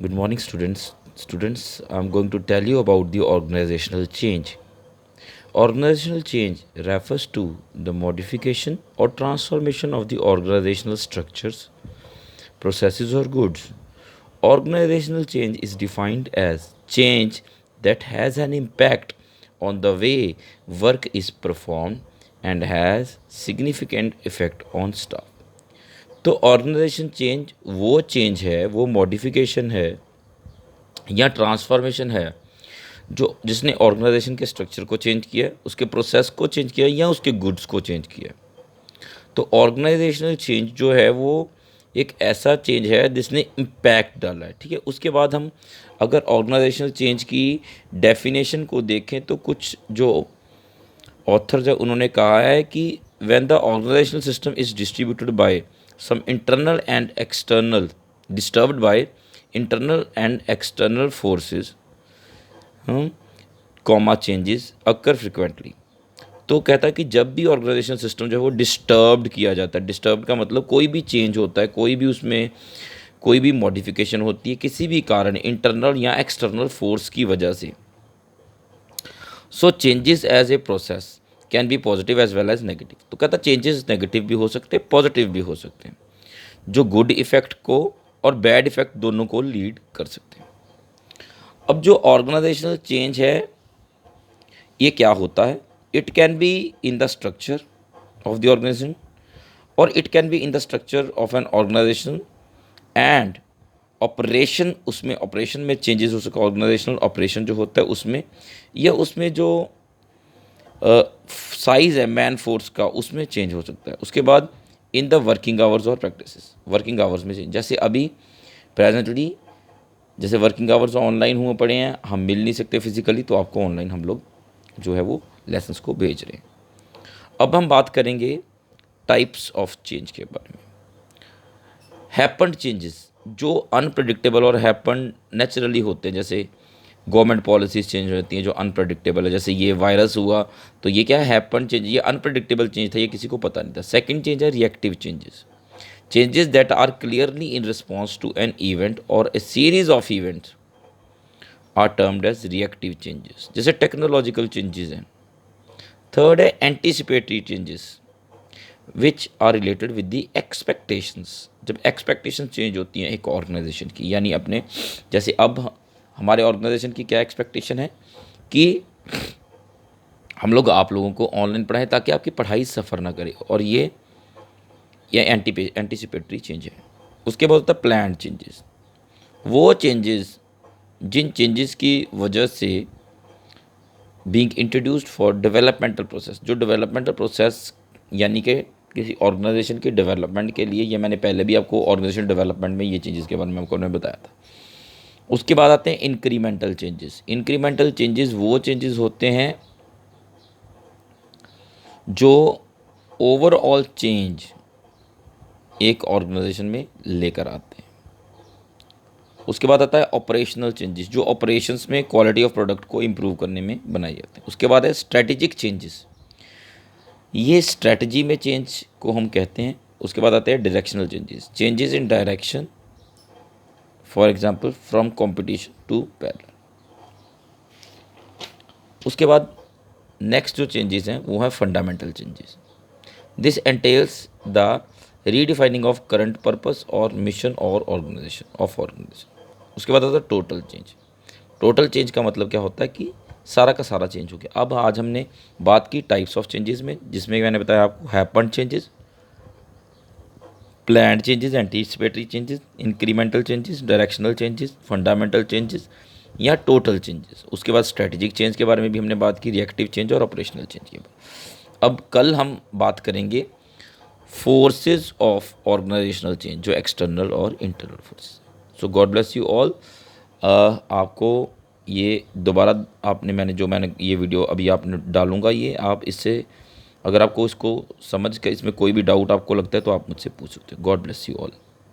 Good morning, students. Students, I'm going to tell you about the organizational change. Organizational change refers to the modification or transformation of the organizational structures, processes, or goods. Organizational change is defined as change that has an impact on the way work is performed and has significant effect on staff. तो organisation change वो change है, वो modification है या transformation है जो जिसने organisation के स्ट्रक्चर को चेंज किया, उसके प्रोसेस को चेंज किया या उसके गुड्स को चेंज किया। तो ऑर्गेनाइजेशनल चेंज जो है वो एक ऐसा चेंज है जिसने इम्पैक्ट डाला है। ठीक है, उसके बाद हम अगर ऑर्गेनाइजेशनल चेंज की डेफिनेशन को देखें तो कुछ जो ऑथर्स है उन्होंने कहा है कि when the organisational system is distributed by some internal and external disturbed by internal and external forces comma changes occur frequently. तो कहता है कि जब भी ऑर्गेनाइजेशन सिस्टम जो है वो डिस्टर्ब्ड किया जाता है, डिस्टर्ब का मतलब कोई भी चेंज होता है, कोई भी उसमें कोई भी मॉडिफिकेशन होती है किसी भी कारण, इंटरनल या एक्सटर्नल फोर्स की वजह से। So changes as a process can be positive as well as negative. तो कहता चेंजेस नेगेटिव भी हो सकते हैं, पॉजिटिव भी हो सकते हैं, जो गुड इफेक्ट को और बैड इफेक्ट दोनों को लीड कर सकते हैं। अब जो ऑर्गेनाइजेशनल चेंज है ये क्या होता है? It can be in the structure of the organisation और it can be in the structure of an organisation and operation, उसमें ऑपरेशन में चेंजेस हो सकते हैं। ऑर्गेनाइजेशनल ऑपरेशन जो होता है उसमें या उसमें जो साइज़ है मैन फोर्स का उसमें चेंज हो सकता है। उसके बाद इन द वर्किंग आवर्स और प्रैक्टिसेस, वर्किंग आवर्स में चेंज, जैसे अभी प्रेजेंटली जैसे वर्किंग आवर्स ऑनलाइन हुए पड़े हैं, हम मिल नहीं सकते फिजिकली, तो आपको ऑनलाइन हम लोग जो है वो लेसन्स को भेज रहे हैं। अब हम बात करेंगे टाइप्स ऑफ चेंज के बारे में। हैपन्ड चेंजेस जो अनप्रडिक्टेबल और हैपन नेचुरली होते हैं, जैसे गवर्नमेंट पॉलिसीज चेंज होती हैं जो अनप्रडिक्टेबल है, जैसे ये वायरस हुआ तो ये क्या है, हैपन चेंज, ये अनप्रडिक्टेबल चेंज था, ये किसी को पता नहीं था। सेकंड चेंज है reactive changes, changes that are clearly in response to an event और a series of events are termed as reactive changes, जैसे टेक्नोलॉजिकल चेंजेस हैं। थर्ड है anticipatory changes which are related with the expectations, जब expectation change होती हैं एक organisation की, यानी अपने जैसे अब हमारे ऑर्गेनाइजेशन की क्या एक्सपेक्टेशन है कि हम लोग आप लोगों को ऑनलाइन पढ़ाएं ताकि आपकी पढ़ाई सफ़र ना करे, और ये एंटीसिपेटरी चेंज है। उसके बाद होता है प्लान चेंजेस, वो चेंजेस जिन चेंजेस की वजह से being introduced for developmental process, जो डेवलपमेंटल प्रोसेस यानी कि किसी ऑर्गेनाइजेशन के डेवलपमेंट के लिए, ये मैंने पहले भी आपको ऑर्गेनाइजेशन डेवलपमेंट में ये चेंजेस के बारे में आपको मैंने बताया था। उसके बाद आते हैं इंक्रीमेंटल चेंजेस। इंक्रीमेंटल चेंजेस वो चेंजेस होते हैं जो ओवरऑल चेंज एक ऑर्गेनाइजेशन में लेकर आते हैं। उसके बाद आता है ऑपरेशनल चेंजेस, जो ऑपरेशंस में क्वालिटी ऑफ प्रोडक्ट को इम्प्रूव करने में बनाए जाते हैं। उसके बाद है स्ट्रेटेजिक चेंजेस, ये स्ट्रेटजी में चेंज को हम कहते हैं। उसके बाद आते हैं directional changes, changes in direction, for example from competition to parallel. उसके बाद नेक्स्ट जो चेंजेस हैं वो है fundamental changes, this entails the redefining of current purpose और मिशन और ऑर्गेनाइजेशन। उसके बाद आता है टोटल चेंज। टोटल चेंज का मतलब क्या होता है कि सारा का सारा चेंज हो गया। अब आज हमने बात की टाइप्स ऑफ चेंजेस में, जिसमें मैंने बताया आपको happen changes, planned changes, anticipatory changes, incremental changes, directional changes, fundamental changes या टोटल चेंजेस। उसके बाद स्ट्रेटेजिक चेंज के बारे में भी हमने बात की, रिएक्टिव चेंज और ऑपरेशनल चेंज के बारे। अब कल हम बात करेंगे फोर्सेस ऑफ ऑर्गेनाइजेशनल चेंज, जो एक्सटर्नल और internal forces. So God bless you all. आपको ये दोबारा मैंने ये वीडियो अभी आपने डालूंगा, ये आप इससे अगर आपको इसको समझ कर इसमें कोई भी डाउट आपको लगता है तो आप मुझसे पूछ सकते हो। God bless you all.